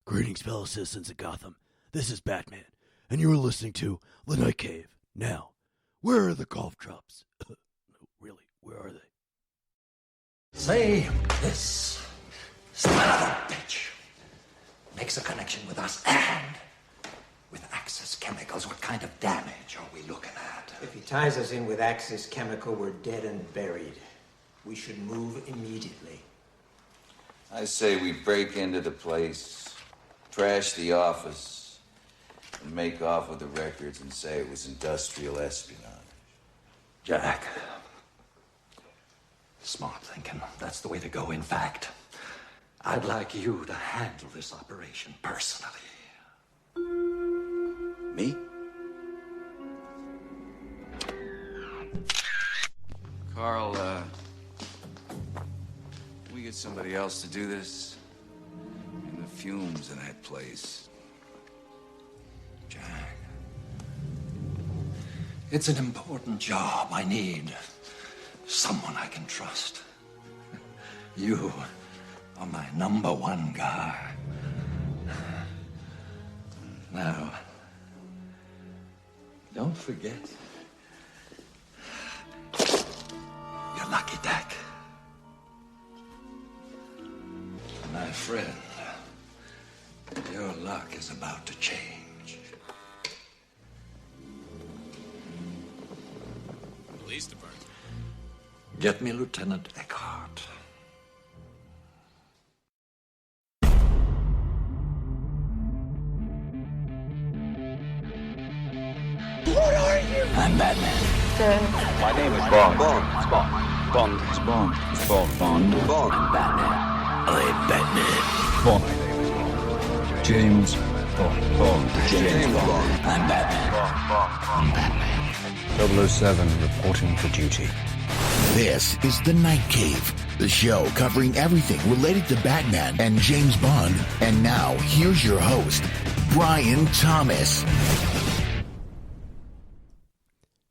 Greetings, fellow citizens of Gotham. This is Batman, and you are listening to The Night Cave. Now, where are the golf drops? Really, where are they? Say this son of a bitch makes a connection with us and with Axis Chemicals. What kind of damage are we looking at? If he ties us in with Axis Chemical, we're dead and buried. We should move immediately. I say we break into the place, trash the office, and make off with the records and say it was industrial espionage. Jack. Smart thinking. That's the way to go. In fact, I'd like you to handle this operation personally. Me? Carl, we get somebody else to do this? And the fumes in that place. Jack. It's an important job. I need someone I can trust. You are my number one guy. Now, don't forget your lucky deck. My friend, your luck is about to change. Police department. Get me Lieutenant Eckhart. What are you? I'm Batman. My name is Bond. Bond. It's Bond. It's Bond. Bond. I'm Batman. I'm Batman. Bond. My name is Bond. James Bond. Bond. James Bond. I'm Batman. I'm Batman. 007 reporting for duty. This is The Night Cave, the show covering everything related to Batman and James Bond. And now, here's your host, Brian Thomas.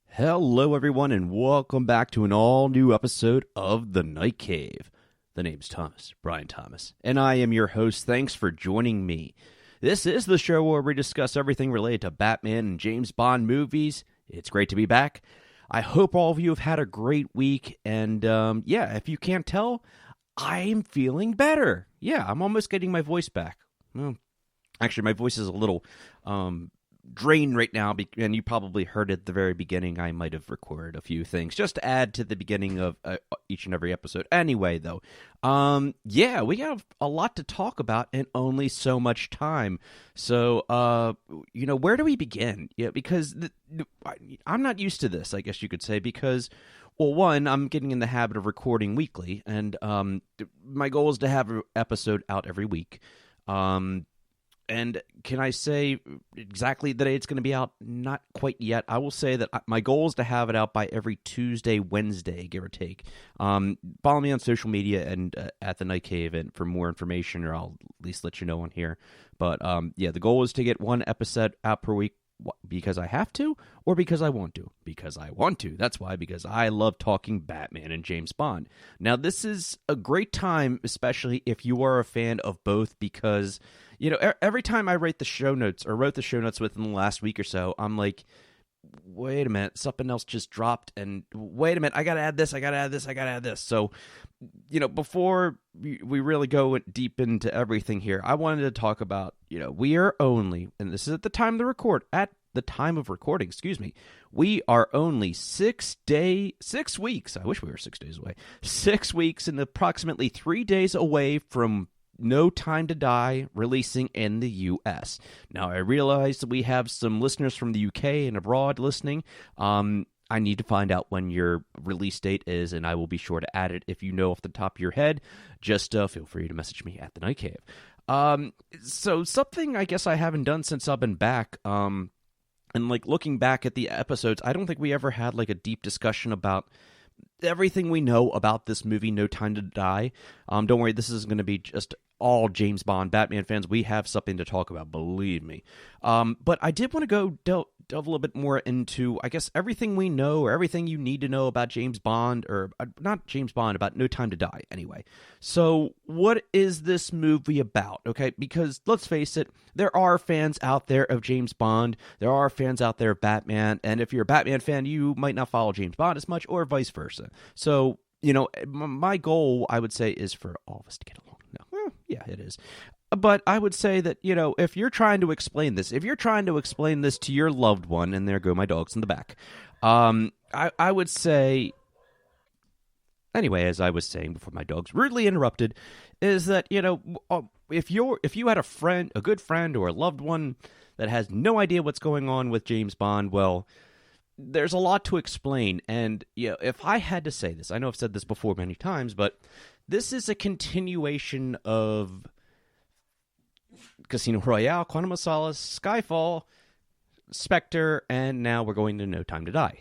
Hello, everyone, and welcome back to an all-new episode of The Night Cave. The name's Thomas, Brian Thomas, and I am your host. Thanks for joining me. This is the show where we discuss everything related to Batman and James Bond movies. It's great to be back. I hope all of you have had a great week, and if you can't tell, I'm feeling better. Yeah, I'm almost getting my voice back. Well, actually, my voice is a little drained right now, and you probably heard at the very beginning I might have recorded a few things just to add to the beginning of each and every episode. Anyway, though, we have a lot to talk about and only so much time. So, where do we begin? Yeah, because I'm not used to this, I guess you could say, because, well, one, I'm getting in the habit of recording weekly, and my goal is to have an episode out every week. And can I say exactly the day it's going to be out? Not quite yet. I will say that my goal is to have it out by every Tuesday, Wednesday, give or take. Follow me on social media and at The Night Cave and for more information, or I'll at least let you know on here. But the goal is to get one episode out per week because I have to or because I want to? Because I want to. That's why, because I love talking Batman and James Bond. Now, this is a great time, especially if you are a fan of both, because every time I wrote the show notes within the last week or so, I'm like, wait a minute, something else just dropped, and wait a minute, I gotta add this. So, before we really go deep into everything here, I wanted to talk about, we are only, and this is at the time of recording, we are only 6 weeks, I wish we were 6 days away, 6 weeks and approximately 3 days away from No Time to Die releasing in the U.S. Now, I realize that we have some listeners from the U.K. and abroad listening. I need to find out when your release date is, and I will be sure to add it. If you know off the top of your head, just feel free to message me at The Night Cave. So something I guess I haven't done since I've been back, and looking back at the episodes, I don't think we ever had a deep discussion about everything we know about this movie, No Time to Die. Don't worry, this is going to be just all James Bond. Batman fans, we have something to talk about, believe me. But I did want to go delve a little bit more into, I guess, everything we know, or everything you need to know about James Bond, or not James Bond, about No Time to Die, anyway. So, what is this movie about, okay? Because, let's face it, there are fans out there of James Bond, there are fans out there of Batman, and if you're a Batman fan, you might not follow James Bond as much, or vice versa. So, my goal, I would say, is for all of us to get along. No, yeah, it is. But I would say that, if you're trying to explain this, to your loved one, and there go my dogs in the back, I would say, anyway, as I was saying before my dogs rudely interrupted, is that, if you had a good friend or a loved one that has no idea what's going on with James Bond, well, there's a lot to explain. And, if I had to say this, I know I've said this before many times, but this is a continuation of Casino Royale, Quantum of Solace, Skyfall, Spectre, and now we're going to No Time to Die.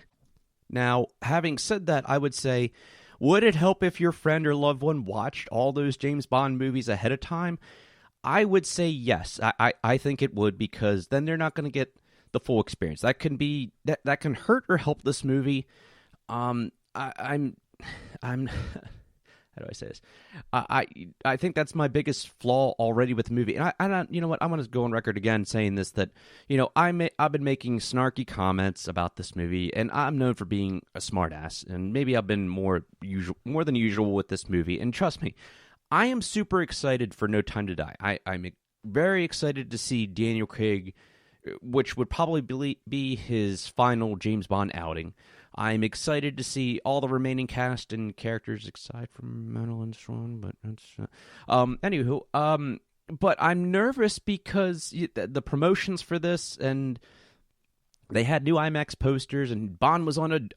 Now, having said that, I would say, would it help if your friend or loved one watched all those James Bond movies ahead of time? I would say yes. I think it would, because then they're not going to get the full experience. That can be that can hurt or help this movie. I'm how do I say this? I think that's my biggest flaw already with the movie. And I don't, you know what? I want to go on record again saying this, that, I've been making snarky comments about this movie, and I'm known for being a smartass, and maybe I've been more than usual with this movie. And trust me, I am super excited for No Time to Die. I'm very excited to see Daniel Craig, which would probably be his final James Bond outing. I'm excited to see all the remaining cast and characters, aside from Madeline Swan, but that's... anywho, but I'm nervous because the promotions for this, and they had new IMAX posters, and Bond was on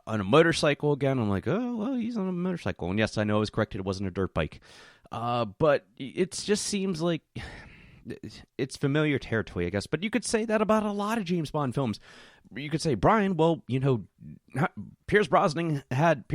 a motorcycle again. I'm like, oh, well, he's on a motorcycle. And yes, I know I was corrected, it wasn't a dirt bike. But it just seems like... it's familiar territory, I guess. But you could say that about a lot of James Bond films. You could say, Brian, well, Pierce Brosnan had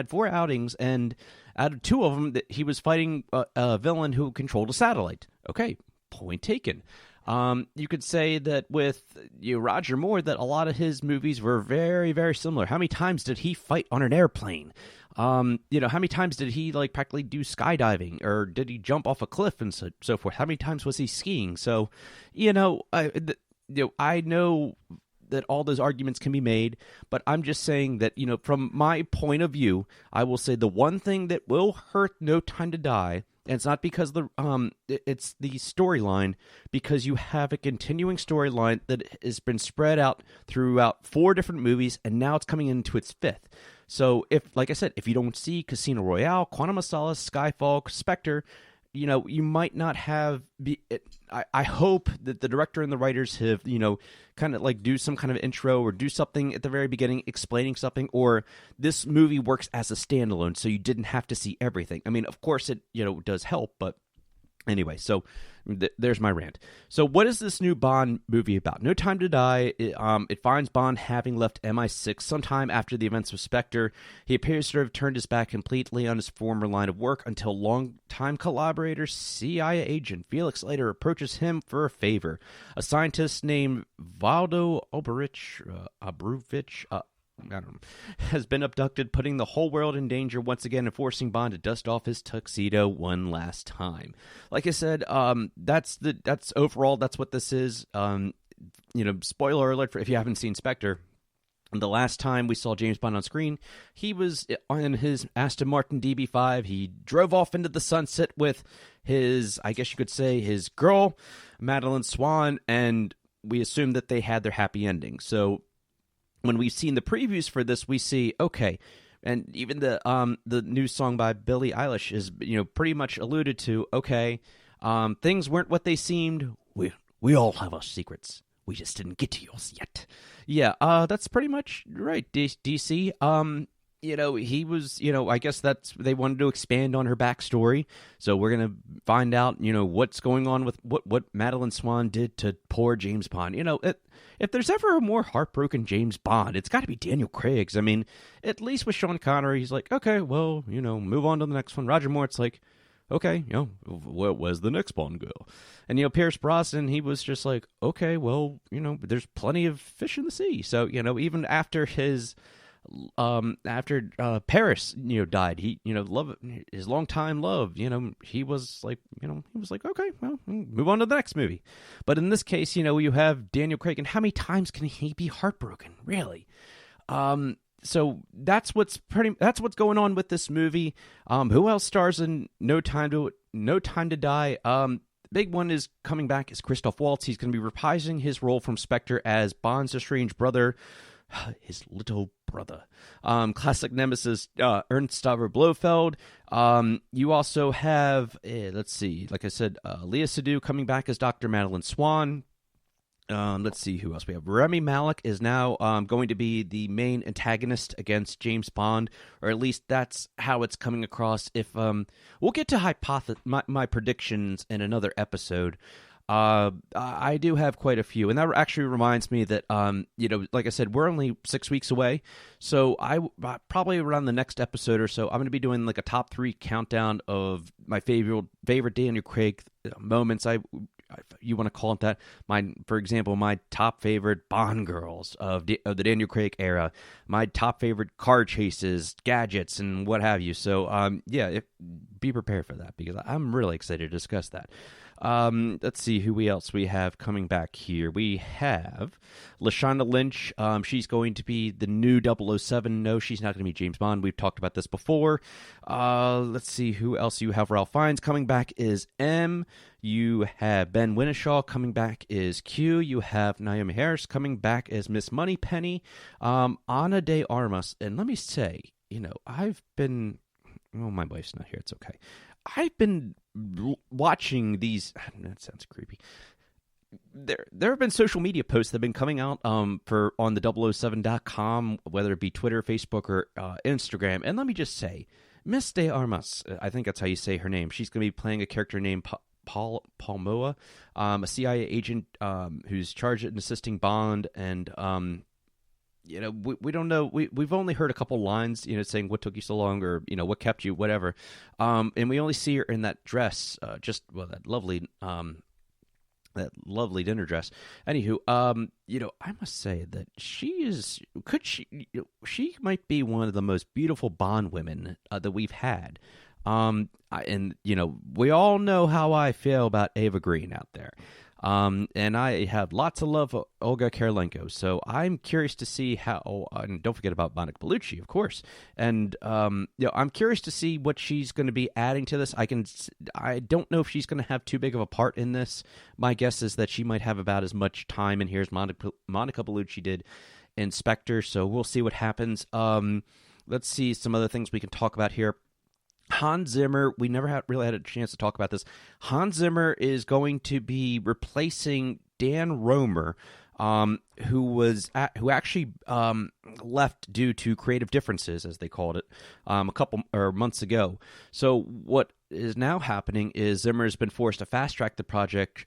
4 outings, and out of 2 of them, he was fighting a villain who controlled a satellite. Okay, point taken. You could say that with Roger Moore, that a lot of his movies were very, very similar. How many times did he fight on an airplane? How many times did he practically do skydiving, or did he jump off a cliff and so forth? How many times was he skiing? So, I know that all those arguments can be made, but I'm just saying that, from my point of view, I will say the one thing that will hurt No Time to Die, and it's not because it's the storyline, because you have a continuing storyline that has been spread out throughout 4 different movies, and now it's coming into its 5th. So, like I said, if you don't see Casino Royale, Quantum of Solace, Skyfall, Spectre, you might not have... I hope that the director and the writers have, kind of do some kind of intro, or do something at the very beginning explaining something, or this movie works as a standalone, so you didn't have to see everything. I mean, of course it, does help, but anyway, so there's my rant. So what is this new Bond movie about? No Time to Die, it finds Bond having left MI6 sometime after the events of Spectre. He appears to have turned his back completely on his former line of work until longtime collaborator, CIA agent Felix Leiter approaches him for a favor. A scientist named Valdo Obrovich, I don't know, has been abducted, putting the whole world in danger once again and forcing Bond to dust off his tuxedo one last time. Like I said, that's overall, that's what this is. Spoiler alert for if you haven't seen Spectre. The last time we saw James Bond on screen, he was in his Aston Martin DB5. He drove off into the sunset with his, I guess you could say, his girl, Madeline Swan, and we assume that they had their happy ending. So when we've seen the previews for this, we see, okay, and even the new song by Billie Eilish is, pretty much alluded to, okay, things weren't what they seemed. We all have our secrets. We just didn't get to yours yet. Yeah, that's pretty much right, DC. he was, I guess they wanted to expand on her backstory. So we're going to find out, what's going on with what Madeline Swan did to poor James Bond. If there's ever a more heartbroken James Bond, it's got to be Daniel Craig's. I mean, at least with Sean Connery, he's like, okay, well, move on to the next one. Roger Moore, it's like, okay, where's the next Bond go? And, Pierce Brosnan, he was just like, okay, well, there's plenty of fish in the sea. So, even after his... after Paris, died, he, love his longtime love, he was like, okay, well, move on to the next movie. But in this case, you have Daniel Craig, and how many times can he be heartbroken, really? So that's what's going on with this movie. Who else stars in No Time to Die? The big one is coming back is Christoph Waltz. He's going to be reprising his role from Spectre as Bond's estranged brother. His little brother. Classic nemesis Ernst Stavro Blofeld. You also have, let's see, like I said, Leah Seydoux coming back as Dr. Madeline Swan. Let's see who else we have. Rami Malek is now going to be the main antagonist against James Bond, or at least that's how it's coming across. If we'll get to my predictions in another episode. I do have quite a few, and that actually reminds me that, like I said, we're only 6 weeks away, so I probably around the next episode or so, I'm going to be doing like a top 3 countdown of my favorite Daniel Craig moments. You want to call it that? For example, my top favorite Bond girls of the Daniel Craig era, my top favorite car chases, gadgets, and what have you. So, be prepared for that because I'm really excited to discuss that. Let's see who else we have coming back here. We have Lashana Lynch. She's going to be the new 007. No, she's not going to be James Bond. We've talked about this before. Let's see who else you have. Ralph Fiennes coming back is M. You have Ben Whishaw coming back is Q. You have Naomi Harris coming back as Miss Moneypenny. Ana de Armas. And let me say, I've been... Oh, my wife's not here. It's okay. I've been watching these. That sounds creepy. There have been social media posts that have been coming out on the 007.com, whether it be Twitter, Facebook, or Instagram. And let me just say, Miss de Armas, I think that's how you say her name. She's going to be playing a character named Paul Palmoa, a CIA agent who's charged in assisting Bond, and we don't know. We've only heard a couple lines, saying what took you so long, or what kept you, whatever. And we only see her in that dress, that lovely dinner dress. Anywho, I must say that she might be one of the most beautiful Bond women that we've had. And we all know how I feel about Eva Green out there. And I have lots of love for Olga Kurylenko, so I'm curious to see how. And don't forget about Monica Bellucci, of course. And I'm curious to see what she's going to be adding to this. I don't know if she's going to have too big of a part in this. My guess is that she might have about as much time in here as Monica Bellucci did in Spectre. So we'll see what happens. Let's see some other things we can talk about here. Hans Zimmer, we never really had a chance to talk about this. Hans Zimmer is going to be replacing Dan Romer, who actually left due to creative differences, as they called it, a couple months ago. So what is now happening is Zimmer has been forced to fast track the project.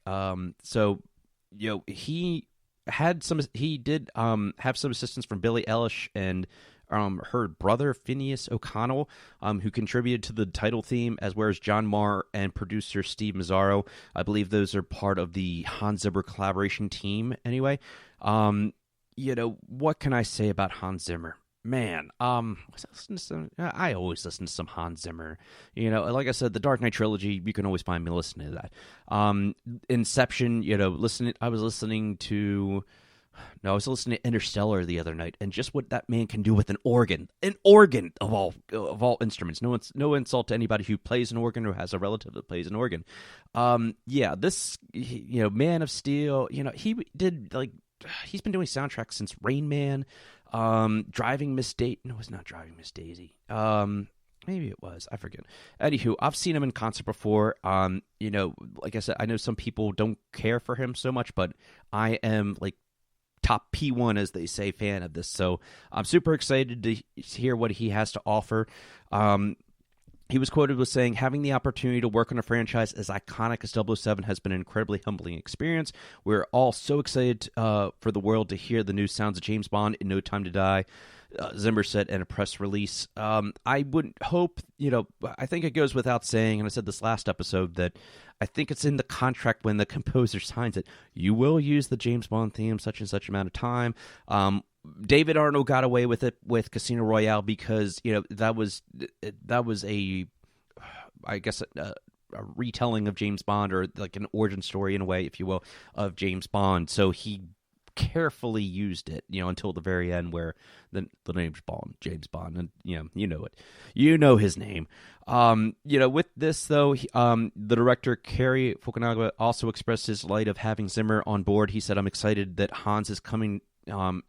He did have some assistance from Billie Eilish and her brother Phineas O'Connell, who contributed to the title theme, as well as John Marr and producer Steve Mazzaro. I believe those are part of the Hans Zimmer collaboration team. Anyway, what can I say about Hans Zimmer? Man, I always listen to some Hans Zimmer. Like I said, the Dark Knight trilogy, you can always find me listening to that. Inception, I was listening to Interstellar the other night, and just what that man can do with an organ of all instruments. No insult to anybody who plays an organ or has a relative that plays an organ. This, Man of Steel, he's been doing soundtracks since Rain Man, Driving Miss Daisy. No, it's not Driving Miss Daisy. Maybe it was. I forget. Anywho, I've seen him in concert before. Like I said, I know some people don't care for him so much, but I am top P1, as they say, fan of this. So I'm super excited to hear what he has to offer. He was quoted with saying, having the opportunity to work on a franchise as iconic as 007 has been an incredibly humbling experience. We're all so excited for the world to hear the new sounds of James Bond in No Time to Die, Zimmer said in a press release. I wouldn't hope, I think it goes without saying, and I said this last episode, that I think it's in the contract when the composer signs it. You will use the James Bond theme such and such amount of time. David Arnold got away with it with Casino Royale because that was a retelling of James Bond, or like an origin story in a way, if you will, of James Bond. So he carefully used it, until the very end, where the name's James Bond, and you know his name. With this though, the director Cary Fukunaga also expressed his delight of having Zimmer on board. He said, "I'm excited that Hans is coming."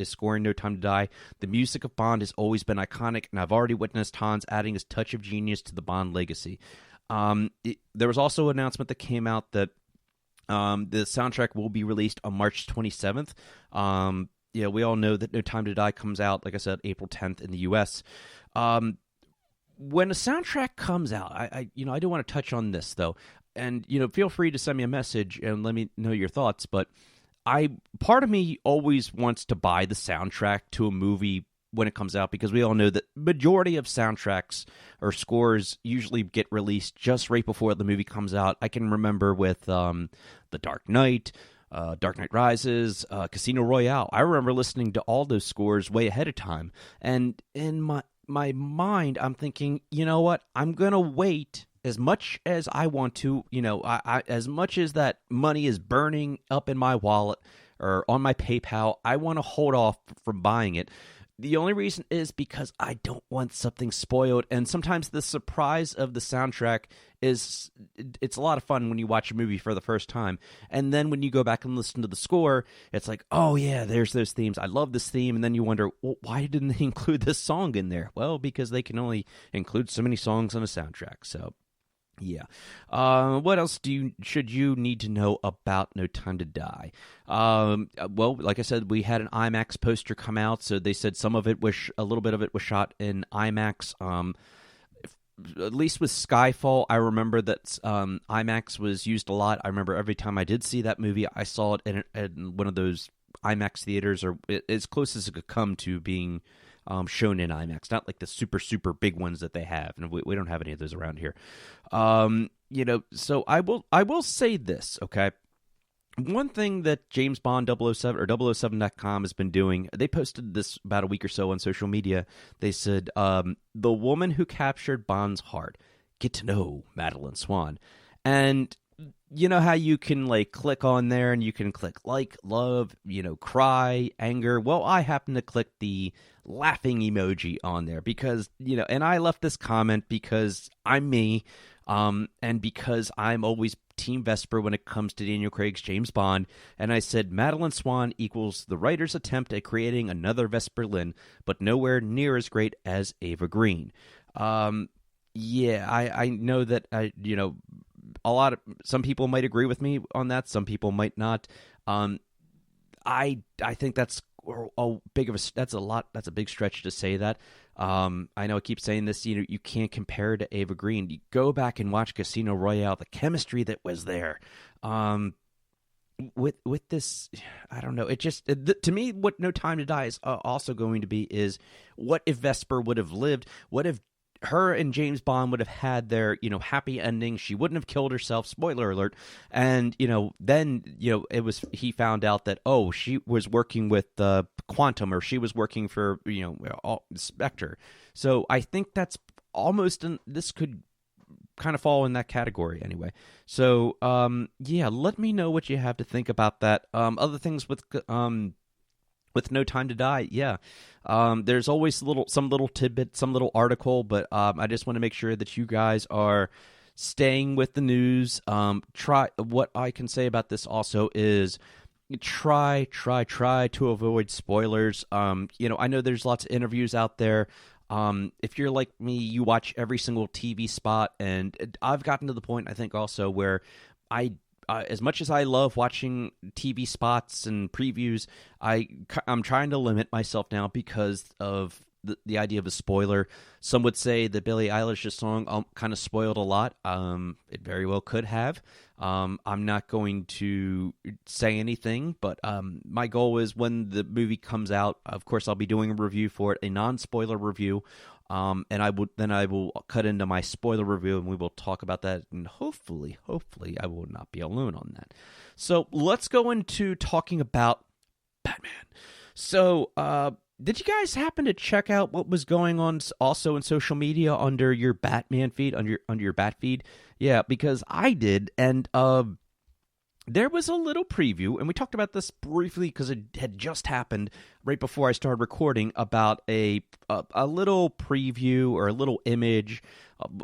Is scoring No Time to Die. The music of Bond has always been iconic, and I've already witnessed Hans adding his touch of genius to the Bond legacy. There was also an announcement that came out that the soundtrack will be released on March 27th. We all know that No Time to Die comes out, like I said, April 10th in the U.S. When a soundtrack comes out, I do want to touch on this, though. And, feel free to send me a message and let me know your thoughts, but part of me always wants to buy the soundtrack to a movie when it comes out, because we all know that majority of soundtracks or scores usually get released just right before the movie comes out. I can remember with The Dark Knight, Dark Knight Rises, Casino Royale. I remember listening to all those scores way ahead of time, and in my mind, I'm thinking, you know what? I'm gonna wait. As much as I want to, as much as that money is burning up in my wallet or on my PayPal, I want to hold off from buying it. The only reason is because I don't want something spoiled. And sometimes the surprise of the soundtrack it's a lot of fun when you watch a movie for the first time. And then when you go back and listen to the score, it's like, oh yeah, there's those themes. I love this theme. And then you wonder, well, why didn't they include this song in there? Well, because they can only include so many songs on a soundtrack. So yeah. What else should you need to know about No Time to Die? Well, like I said, we had an IMAX poster come out, so they said some of it was, a little bit of it was shot in IMAX. At least with Skyfall, I remember that IMAX was used a lot. I remember every time I did see that movie, I saw it in one of those IMAX theaters, or as close as it could come to being shown in IMAX, not like the super, super big ones that they have. And we don't have any of those around here. So I will say this, okay? One thing that James Bond 007 or 007.com has been doing, they posted this about a week or so on social media. They said, the woman who captured Bond's heart, get to know Madeline Swan. And you know how you can click on there and you can click love, cry, anger. Well, I happen to click the laughing emoji on there because, and I left this comment because I'm me, and because I'm always Team Vesper when it comes to Daniel Craig's James Bond. And I said, Madeline Swan equals the writer's attempt at creating another Vesper Lynn, but nowhere near as great as Ava Green. Yeah, I know that, some people might agree with me on that. Some people might not. I think that's a big stretch to say that. I know I keep saying this, you can't compare to Ava Green. You go back and watch Casino Royale, the chemistry that was there. With this, I don't know. It just, to me, what No Time to Die is also going to be is, what if Vesper would have lived? What if her and James Bond would have had their, happy ending? She wouldn't have killed herself. Spoiler alert. And, then, he found out that, she was working with Quantum, or she was working for, Spectre. So I think that's almost, this could kind of fall in that category anyway. So, let me know what you have to think about that. Other things with No Time to Die, there's always some little tidbit, some little article, but I just want to make sure that you guys are staying with the news. What I can say about this also is try to avoid spoilers. I know there's lots of interviews out there. If you're like me, you watch every single TV spot, and I've gotten to the point, I think, also where as much as I love watching TV spots and previews, I'm trying to limit myself now because of the idea of a spoiler. Some would say the Billie Eilish's song kind of spoiled a lot. It very well could have. I'm not going to say anything, but my goal is when the movie comes out, of course, I'll be doing a review for it, a non-spoiler review. And I will cut into my spoiler review, and we will talk about that. And hopefully, I will not be alone on that. So let's go into talking about Batman. So, did you guys happen to check out what was going on also in social media under your Batman feed, under your Bat feed? Yeah, because I did, and there was a little preview, and we talked about this briefly because it had just happened right before I started recording, about a little preview or a little image,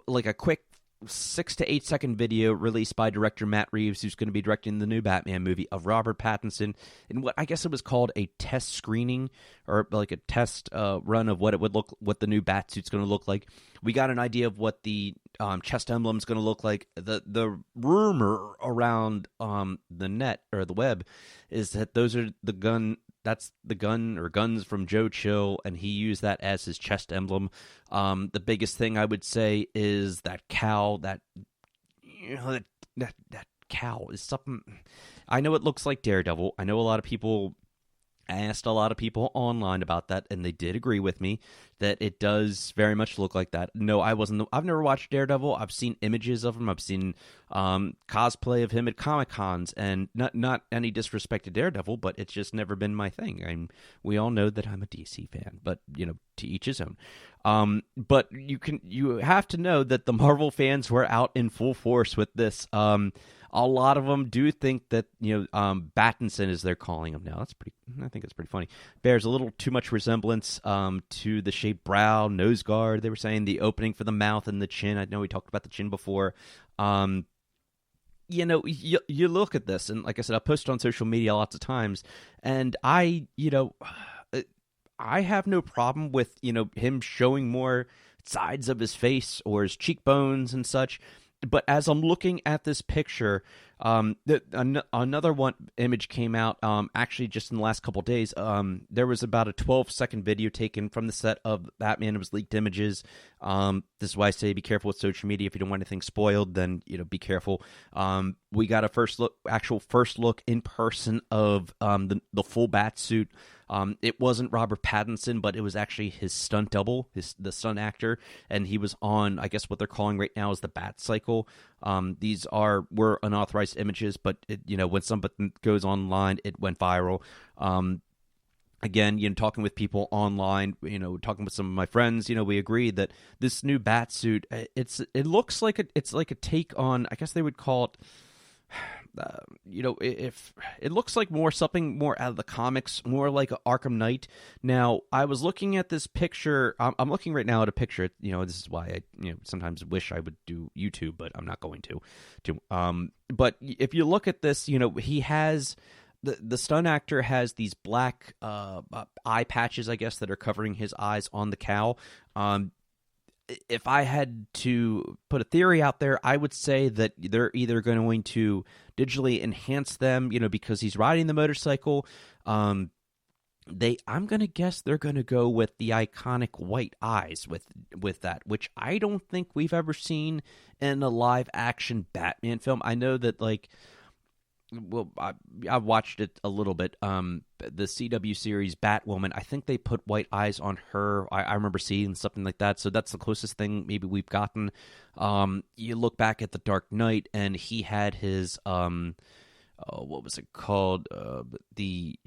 like a quick 6 to 8 second video released by director Matt Reeves, who's going to be directing the new Batman movie, of Robert Pattinson, in what I guess it was called a test screening, or like a test run of what the new Batsuit's going to look like. We got an idea of what the chest emblem is going to look like. The rumor around the net or the web is that those are the gun. That's the gun or guns from Joe Chill, and he used that as his chest emblem. The biggest thing I would say is that cowl. That cowl is something. I know it looks like Daredevil. I know a lot of people. I asked a lot of people online about that, and they did agree with me that it does very much look like that. No, I've never watched Daredevil. I've seen images of him. I've seen cosplay of him at Comic-Cons, and not any disrespect to Daredevil, but it's just never been my thing. We all know that I'm a DC fan, but to each his own. But you have to know that the Marvel fans were out in full force with this. A lot of them do think that Battinson, as they're calling him now. I think it's pretty funny. Bears a little too much resemblance to the shaped brow, nose guard. They were saying the opening for the mouth and the chin. I know we talked about the chin before. You look at this, and like I said, I posted on social media lots of times, and I have no problem with him showing more sides of his face or his cheekbones and such. But as I'm looking at this picture, another image came out actually just in the last couple of days. There was about a 12-second video taken from the set of Batman. It was leaked images. This is why I say be careful with social media. If you don't want anything spoiled, then be careful. We got a actual first look in person of the full Batsuit. It wasn't Robert Pattinson, but it was actually his stunt double, the stunt actor, and he was on, I guess what they're calling right now is the Bat Cycle. These were unauthorized images, but when something goes online, it went viral. Again, talking with people online, talking with some of my friends, we agreed that this new Batsuit, it looks like it's like a take on, I guess they would call it. If it looks like something more out of the comics, more like Arkham Knight. Now, I was looking at this picture. I'm looking right now at a picture. This is why I sometimes wish I would do YouTube, but I'm not going to. But if you look at this, he has the stunt actor has these black eye patches, I guess, that are covering his eyes on the cowl. If I had to put a theory out there, I would say that they're either going to digitally enhance them, because he's riding the motorcycle. I'm going to guess they're going to go with the iconic white eyes with that, which I don't think we've ever seen in a live action Batman film. I know that I've watched it a little bit. The CW series Batwoman, I think they put white eyes on her. I remember seeing something like that. So that's the closest thing maybe we've gotten. You look back at the Dark Knight, and he had his what was it called? What he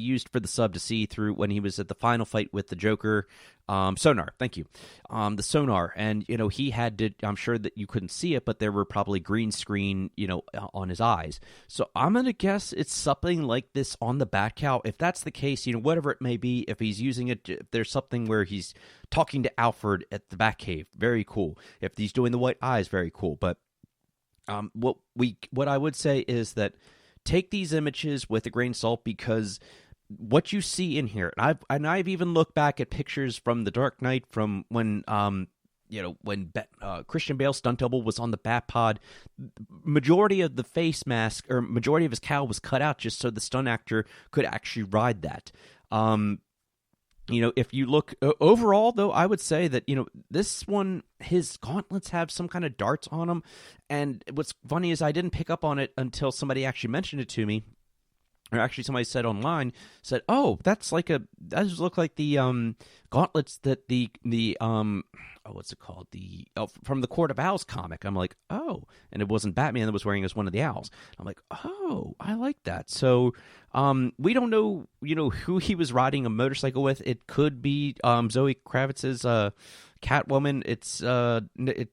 used for the sub to see through when he was at the final fight with the Joker. Sonar, thank you. The sonar, and he had to. I'm sure that you couldn't see it, but there were probably green screen, on his eyes. So I'm gonna guess it's something like this on the Batcowl. If that's the case, whatever it may be, if he's using it, if there's something where he's talking to Alfred at the Batcave, very cool. If he's doing the white eyes, very cool. But what I would say is that take these images with a grain of salt, because what you see in here, and I've even looked back at pictures from the Dark Knight from when when Christian Bale's stunt double was on the Bat Pod, majority of the face mask or majority of his cowl was cut out just so the stunt actor could actually ride that. If you look overall, though, I would say that, this one, his gauntlets have some kind of darts on them. And what's funny is I didn't pick up on it until somebody actually mentioned it to me. Or actually somebody said online, oh, that does look like the gauntlets that what's it called? From the Court of Owls comic. I'm like, oh, and it wasn't Batman that was wearing as one of the owls. I'm like, oh, I like that. So we don't know, who he was riding a motorcycle with. It could be Zoe Kravitz's Catwoman.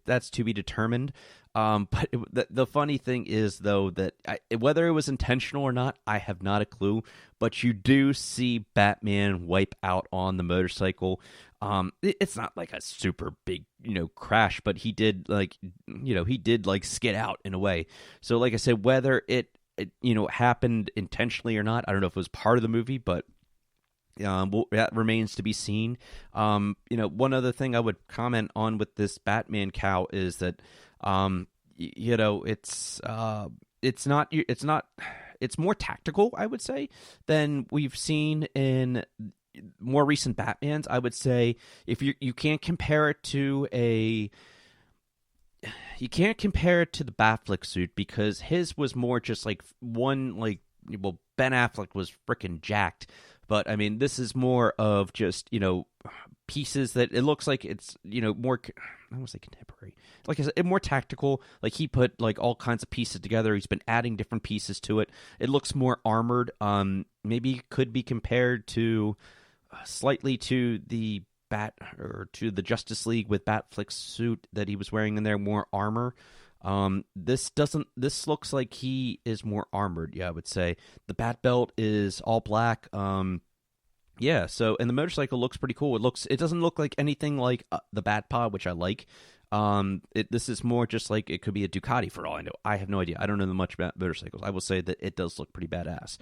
That's to be determined. But the funny thing is, though, that whether it was intentional or not, I have not a clue. But you do see Batman wipe out on the motorcycle. It's not like a super big, crash, but he did skid out in a way. So, like I said, whether it happened intentionally or not, I don't know if it was part of the movie, but that remains to be seen. One other thing I would comment on with this Batman cowl is that, it's more tactical, I would say, than we've seen in more recent Batmans. I would say if you can't compare it to the Affleck suit, because his was more just like Ben Affleck was freaking jacked. But, I mean, this is more of just, pieces that it looks like it's, more, I don't want to say contemporary. Like I said, more tactical. Like, he put, all kinds of pieces together. He's been adding different pieces to it. It looks more armored. Maybe could be compared to, slightly to the Justice League with Batfleck's suit that he was wearing in there, more armor. This looks like he is more armored, I would say. The bat belt is all black. And the motorcycle looks pretty cool. It doesn't look like anything like the Bat Pod, which I like. This is more just like it could be a Ducati for all I know. I have no idea. I don't know much about motorcycles. I will say that it does look pretty badass.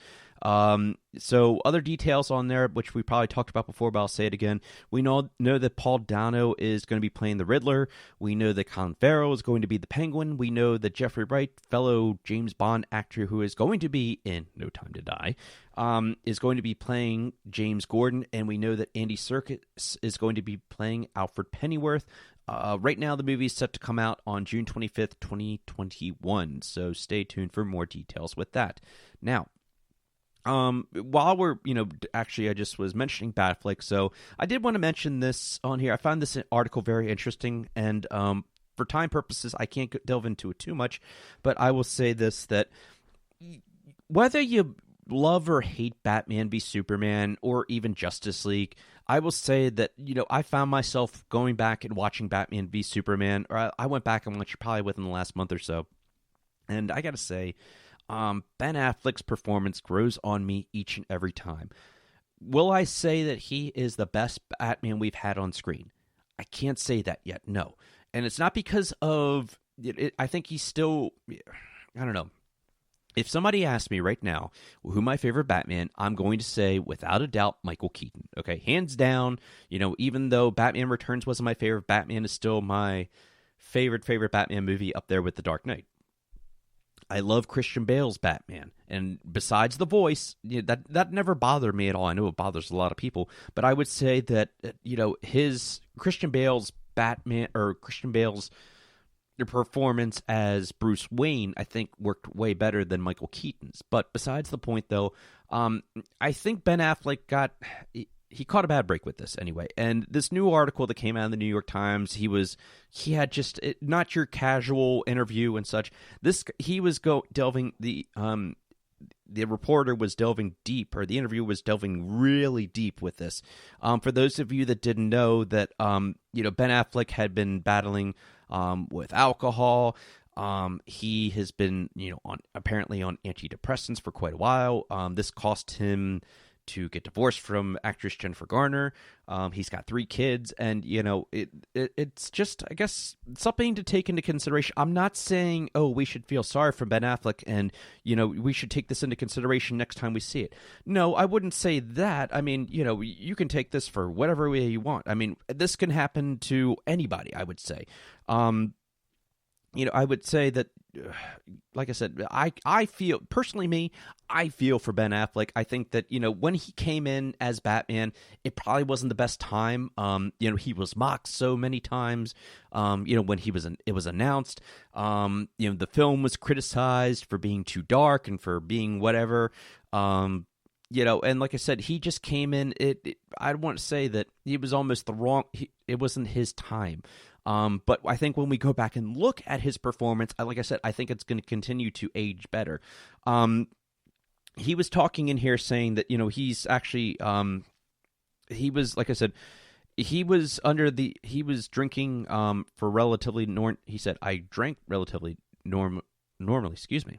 So other details on there, which we probably talked about before, but I'll say it again. We know that Paul Dano is going to be playing the Riddler. We know that Colin Farrell is going to be the Penguin. We know that Jeffrey Wright, fellow James Bond actor who is going to be in No Time to Die, is going to be playing James Gordon. And we know that Andy Serkis is going to be playing Alfred Pennyworth. Right now, the movie is set to come out on June 25th, 2021, so stay tuned for more details with that. Now, while we're, actually, I just was mentioning Batfleck, so I did want to mention this on here. I found this article very interesting, and for time purposes, I can't delve into it too much, but I will say this, that whether you love or hate Batman v Superman or even Justice League, I will say that, I found myself going back and watching Batman v Superman, or I went back and watched it probably within the last month or so, and I gotta say, Ben Affleck's performance grows on me each and every time. Will I say that he is the best Batman we've had on screen? I can't say that yet, no. And it's not because of, I think he's still, I don't know. If somebody asks me right now who my favorite Batman, I'm going to say, without a doubt, Michael Keaton. Okay, hands down, even though Batman Returns wasn't my favorite, Batman is still my favorite Batman movie, up there with The Dark Knight. I love Christian Bale's Batman, and besides the voice, that never bothered me at all. I know it bothers a lot of people, but I would say that, his Christian Bale's Batman, or Christian Bale's performance as Bruce Wayne, I think, worked way better than Michael Keaton's. But besides the point, though, I think Ben Affleck he caught a bad break with this anyway. And this new article that came out in the New York Times, he had just not your casual interview and such. He was delving the reporter was delving deep, or the interview was delving really deep with this. For those of you that didn't know, that Ben Affleck had been battling with alcohol. He has been apparently on antidepressants for quite a while. This cost him to get divorced from actress Jennifer Garner. He's got 3 kids, and it's just, I guess, something to take into consideration. I'm not saying, oh, we should feel sorry for Ben Affleck and we should take this into consideration next time we see it. No, I wouldn't say that. I mean, you can take this for whatever way you want. I mean, this can happen to anybody, I would say. I would say that, like I said, I feel, personally I feel for Ben Affleck. I think that, when he came in as Batman, it probably wasn't the best time. He was mocked so many times, when it was announced. The film was criticized for being too dark and for being whatever. And like I said, he just came in, I want to say that he was almost it wasn't his time. But I think when we go back and look at his performance, like I said, I think it's going to continue to age better. He was talking in here saying that, he's actually, he was, like I said, he was drinking, for relatively he said, I drank relatively normally, excuse me.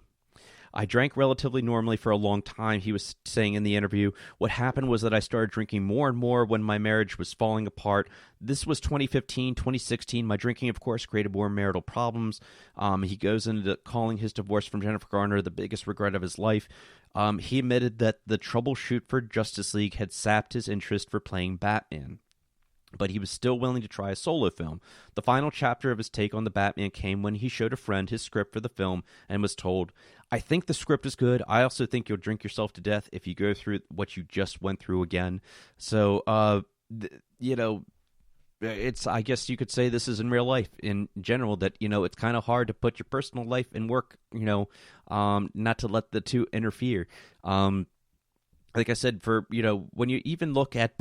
I drank relatively normally for a long time, he was saying in the interview. What happened was that I started drinking more and more when my marriage was falling apart. This was 2015, 2016. My drinking, of course, created more marital problems. He goes into calling his divorce from Jennifer Garner the biggest regret of his life. He admitted that the troubleshoot for Justice League had sapped his interest for playing Batman, but he was still willing to try a solo film. The final chapter of his take on the Batman came when he showed a friend his script for the film and was told, I think the script is good. I also think you'll drink yourself to death if you go through what you just went through again. So, it's, I guess you could say this is in real life in general, that, it's kind of hard to put your personal life and work, not to let the two interfere. Like I said, for when you even look at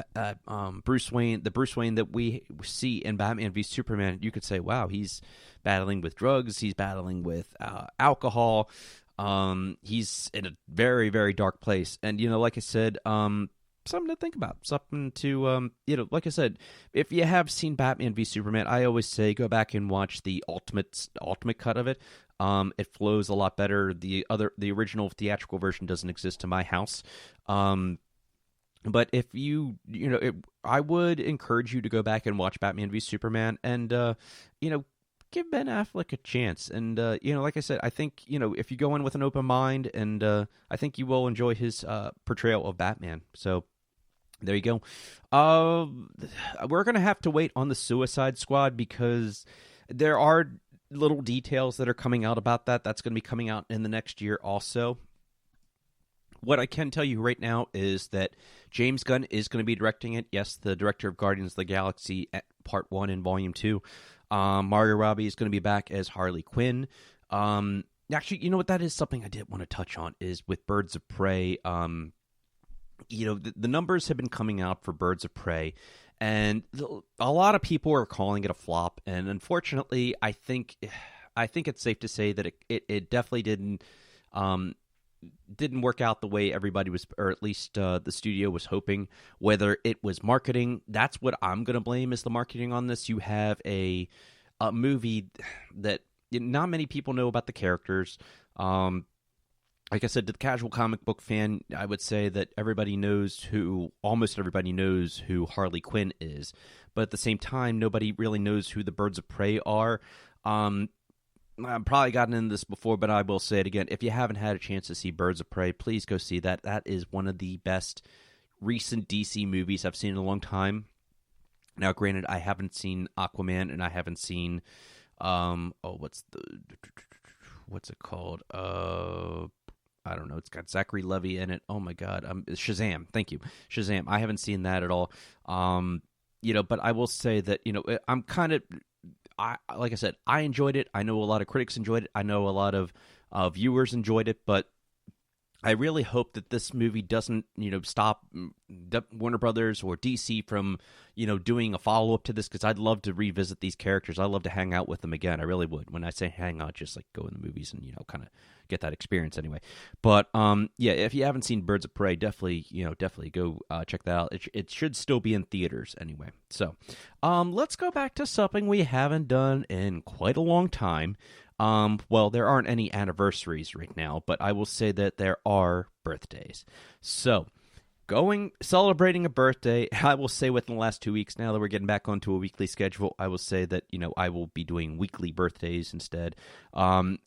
Bruce Wayne, the Bruce Wayne that we see in Batman v Superman, you could say, wow, he's battling with drugs, he's battling with alcohol, he's in a very, very dark place. And like I said, something to think about, something to like I said, if you have seen Batman v Superman, I always say go back and watch the ultimate cut of it. It flows a lot better. The original theatrical version doesn't exist in my house. But if I would encourage you to go back and watch Batman v Superman and, give Ben Affleck a chance. And, like I said, I think, if you go in with an open mind, and I think you will enjoy his portrayal of Batman. So there you go. We're going to have to wait on the Suicide Squad because there are little details that are coming out about that. That's going to be coming out in the next year also. What I can tell you right now is that James Gunn is going to be directing it. Yes, the director of Guardians of the Galaxy Part 1 and Volume 2. Margot Robbie is going to be back as Harley Quinn. Actually, you know what? That is something I did want to touch on, is with Birds of Prey. The numbers have been coming out for Birds of Prey, and a lot of people are calling it a flop. And unfortunately, I think it's safe to say that it definitely didn't work out the way everybody was, or at least the studio was hoping. Whether it was marketing, that's what I'm going to blame, is the marketing on this. You have a movie that not many people know about the characters. Like I said, to the casual comic book fan, I would say that almost everybody knows who Harley Quinn is. But at the same time, nobody really knows who the Birds of Prey are. I've probably gotten into this before, but I will say it again. If you haven't had a chance to see Birds of Prey, please go see that. That is one of the best recent DC movies I've seen in a long time. Now, granted, I haven't seen Aquaman, and I haven't seen, what's it called? I don't know. It's got Zachary Levi in it. Oh my God. Shazam. Thank you. Shazam. I haven't seen that at all. But I will say that, I'm kind of, like I said, I enjoyed it. I know a lot of critics enjoyed it. I know a lot of viewers enjoyed it, but I really hope that this movie doesn't, stop Warner Brothers or DC from, doing a follow-up to this, because I'd love to revisit these characters. I'd love to hang out with them again. I really would. When I say hang out, just like go in the movies and, kind of get that experience anyway. But, if you haven't seen Birds of Prey, definitely go check that out. It should still be in theaters anyway. So, let's go back to something we haven't done in quite a long time. Well, there aren't any anniversaries right now, but I will say that there are birthdays. So, celebrating a birthday. I will say within the last 2 weeks, now that we're getting back onto a weekly schedule, I will say that, I will be doing weekly birthdays instead. And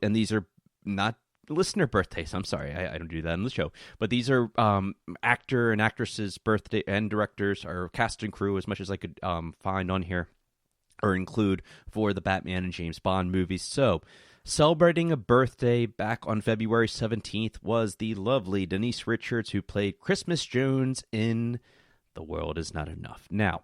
these are not listener birthdays. I'm sorry, I don't do that on the show. But these are actor and actresses' birthday and directors or cast and crew, as much as I could find on here or include for the Batman and James Bond movies. So, celebrating a birthday back on February 17th was the lovely Denise Richards, who played Christmas Jones in The World Is Not Enough. Now,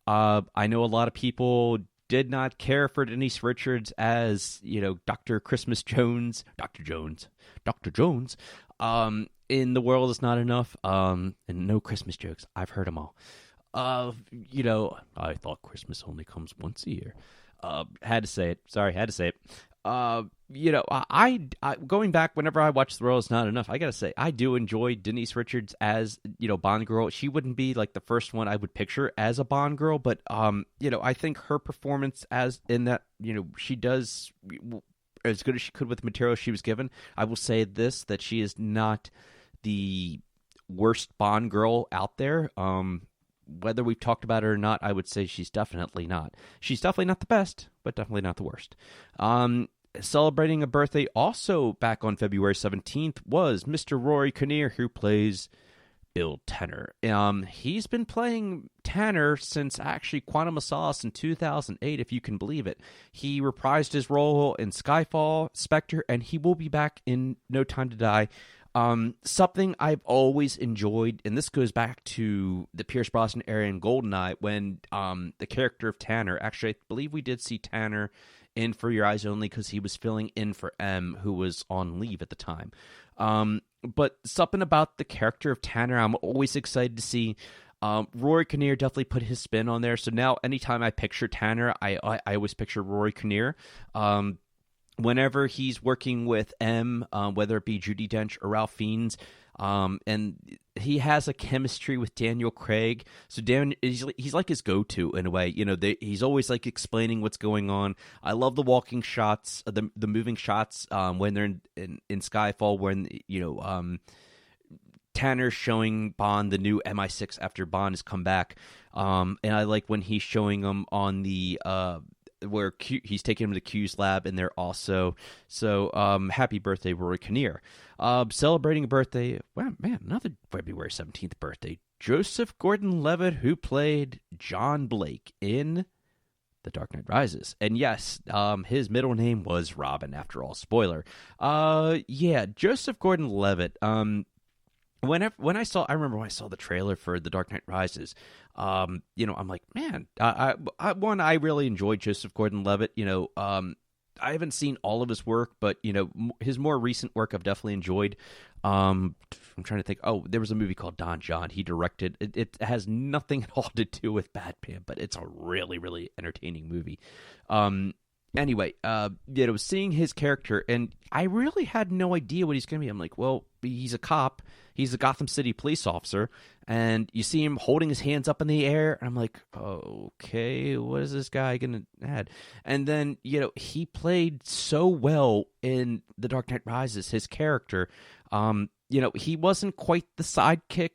I know a lot of people did not care for Denise Richards as, Dr. Christmas Jones, Dr. Jones, in The World Is Not Enough, and no Christmas jokes. I've heard them all. I thought Christmas only comes once a year. Had to say it. Sorry, had to say it. I going back, whenever I watch The World Is Not Enough, I gotta say, I do enjoy Denise Richards as, Bond girl. She wouldn't be like the first one I would picture as a Bond girl, but, I think her performance as in that, she does as good as she could with the material she was given. I will say this, that she is not the worst Bond girl out there. Whether we've talked about it or not, I would say she's definitely not. She's definitely not the best, but definitely not the worst. Celebrating a birthday also back on February 17th was Mr. Rory Kinnear, who plays Bill Tanner. He's been playing Tanner since actually Quantum of Solace in 2008, if you can believe it. He reprised his role in Skyfall, Spectre, and he will be back in No Time to Die. Something I've always enjoyed, and this goes back to the Pierce Brosnan era in GoldenEye, when the character of Tanner, actually I believe we did see Tanner in For Your Eyes Only because he was filling in for M, who was on leave at the time. But something about the character of Tanner I'm always excited to see. Rory Kinnear definitely put his spin on there, so now anytime I picture Tanner, I always picture Rory Kinnear. Whenever he's working with M, whether it be Judi Dench or Ralph Fiennes, and he has a chemistry with Daniel Craig. So he's like his go-to in a way. He's always like explaining what's going on. I love the walking shots, the moving shots when they're in Skyfall, when Tanner's showing Bond the new MI6 after Bond has come back, and I like when he's showing them on the where he's taking him to the Q's lab, and they're also happy birthday, Rory Kinnear. Celebrating a birthday, wow, man, another February 17th birthday, Joseph Gordon-Levitt, who played John Blake in The Dark Knight Rises. And yes, his middle name was Robin, after all. Spoiler. Joseph Gordon-Levitt. I remember when I saw the trailer for The Dark Knight Rises, I'm like, man, I really enjoyed Joseph Gordon-Levitt. I haven't seen all of his work, but his more recent work I've definitely enjoyed. I'm trying to think. Oh, there was a movie called Don John. He directed. It has nothing at all to do with Batman, but it's a really, really entertaining movie. Anyway, seeing his character, and I really had no idea what he's going to be. I'm like, well, he's a cop. He's a Gotham City police officer, and you see him holding his hands up in the air, and I'm like, okay, what is this guy going to add? And then, he played so well in The Dark Knight Rises, his character. He wasn't quite the sidekick.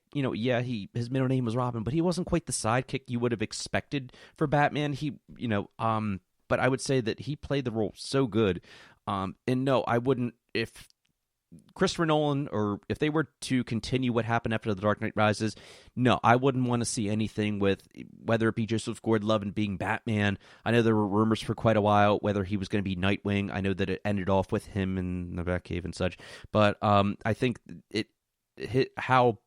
His middle name was Robin, but he wasn't quite the sidekick you would have expected for Batman. But I would say that he played the role so good. And no, I wouldn't, if Christopher Nolan, or if they were to continue what happened after The Dark Knight Rises, no, I wouldn't want to see anything with, whether it be Joseph Gordon-Levitt being Batman. I know there were rumors for quite a while whether he was going to be Nightwing. I know that it ended off with him in the Batcave and such. But I think how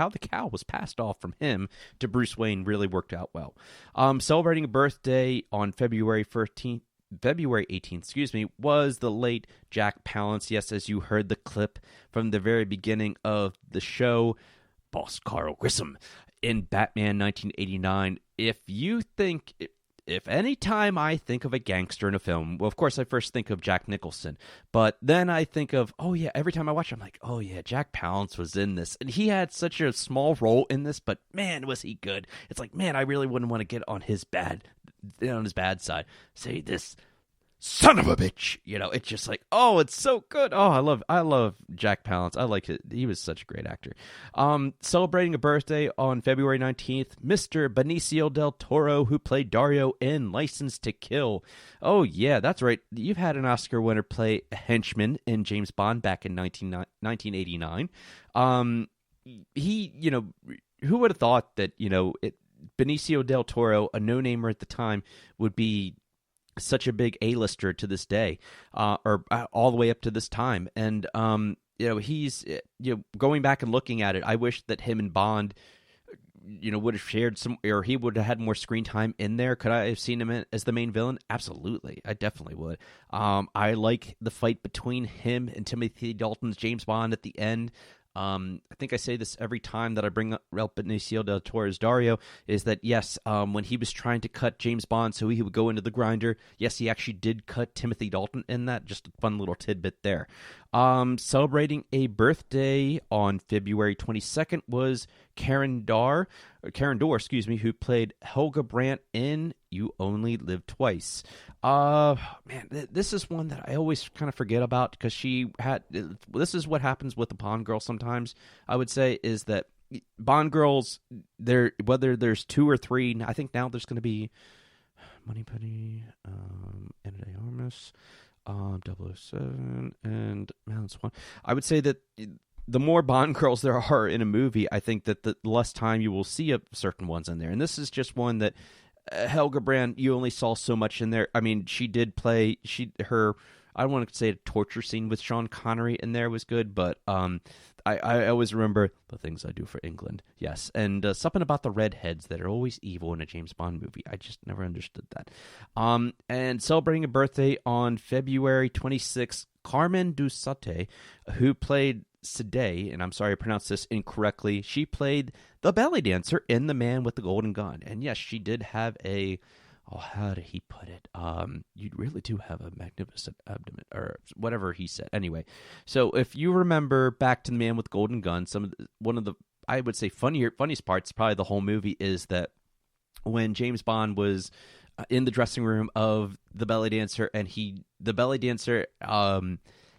the cowl was passed off from him to Bruce Wayne really worked out well. Celebrating a birthday on February 18th, was the late Jack Palance. Yes, as you heard the clip from the very beginning of the show, Boss Carl Grissom in Batman 1989. If any time I think of a gangster in a film, well, of course, I first think of Jack Nicholson. But then I think of, every time I watch it, I'm like, oh, yeah, Jack Palance was in this. And he had such a small role in this, but, man, was he good. It's like, man, I really wouldn't want to get on his bad side. Say this, son of a bitch. It's just like, oh, it's so good. Oh, I love Jack Palance. I like it. He was such a great actor. Celebrating a birthday on February 19th, Mr. Benicio del Toro, who played Dario in License to Kill. Oh, yeah, that's right. You've had an Oscar winner play a henchman in James Bond back in 1989. Who would have thought that, Benicio del Toro, a no-namer at the time, would be such a big A-lister to this day, or all the way up to this time. And, he's, going back and looking at it, I wish that him and Bond, would have shared some, or he would have had more screen time in there. Could I have seen him as the main villain? Absolutely. I definitely would. I like the fight between him and Timothy Dalton's James Bond at the end. I think I say this every time that I bring up Benicio del Toro's Dario, is that, yes, when he was trying to cut James Bond so he would go into the grinder, yes, he actually did cut Timothy Dalton in that. Just a fun little tidbit there. Celebrating a birthday on February 22nd was Karen Dorr, who played Helga Brandt in You Only Live Twice. This is one that I always kind of forget about, because this is what happens with the Bond girl sometimes, I would say, is that Bond girls, whether there's 2 or 3, I think now there's going to be Moneypenny, Ana de Armas, 007, and Madeline Swan. I would say that the more Bond girls there are in a movie, I think that the less time you will see of certain ones in there. And this is just one that Helga Brandt, you only saw so much in there. I mean, she did play, I don't want to say a torture scene with Sean Connery in there was good, but I always remember The Things I Do for England. Yes, and something about the redheads that are always evil in a James Bond movie. I just never understood that. And celebrating a birthday on February 26th, Carmen Dusate, who played Sade, and I'm sorry I pronounced this incorrectly, she played the belly dancer in The Man with the Golden Gun. And yes, she did have how did he put it? You really do have a magnificent abdomen, or whatever he said. Anyway, so if you remember back to The Man with the Golden Gun, one of the, I would say, funniest parts, probably the whole movie, is that when James Bond was in the dressing room of the belly dancer, and the belly dancer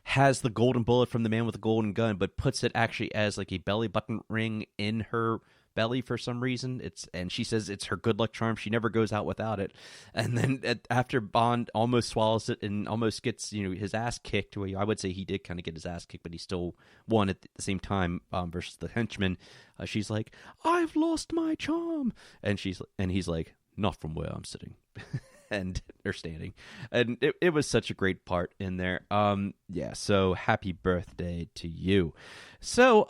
has the golden bullet from The Man with the Golden Gun, but puts it actually as like a belly button ring in her belly for some reason. And she says it's her good luck charm. She never goes out without it. And then after Bond almost swallows it and almost gets his ass kicked, I would say he did kind of get his ass kicked, but he still won at the same time versus the henchman. She's like, "I've lost my charm," and he's like, "Not from where I'm sitting." And they're standing, and it was such a great part in there. So happy birthday to you. So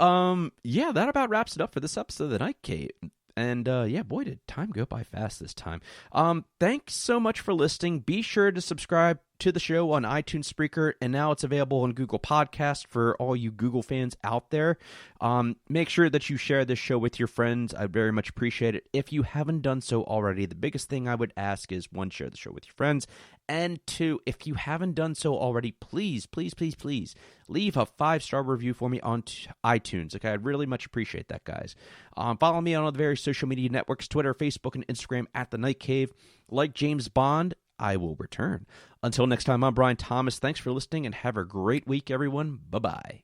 that about wraps it up for this episode of the Night Cave. And boy, did time go by fast this time. Thanks so much for listening. Be sure to subscribe to the show on iTunes, Spreaker, and now it's available on Google Podcast for all you Google fans out there. Make sure that you share this show with your friends. I'd very much appreciate it. If you haven't done so already, the biggest thing I would ask is, 1, share the show with your friends, and 2, if you haven't done so already, please, please, please, please leave a 5-star review for me on iTunes. Okay, I'd really much appreciate that, guys. Follow me on all the various social media networks, Twitter, Facebook, and Instagram at The Night Cave. Like James Bond, I will return. Until next time, I'm Brian Thomas. Thanks for listening, and have a great week, everyone. Bye-bye.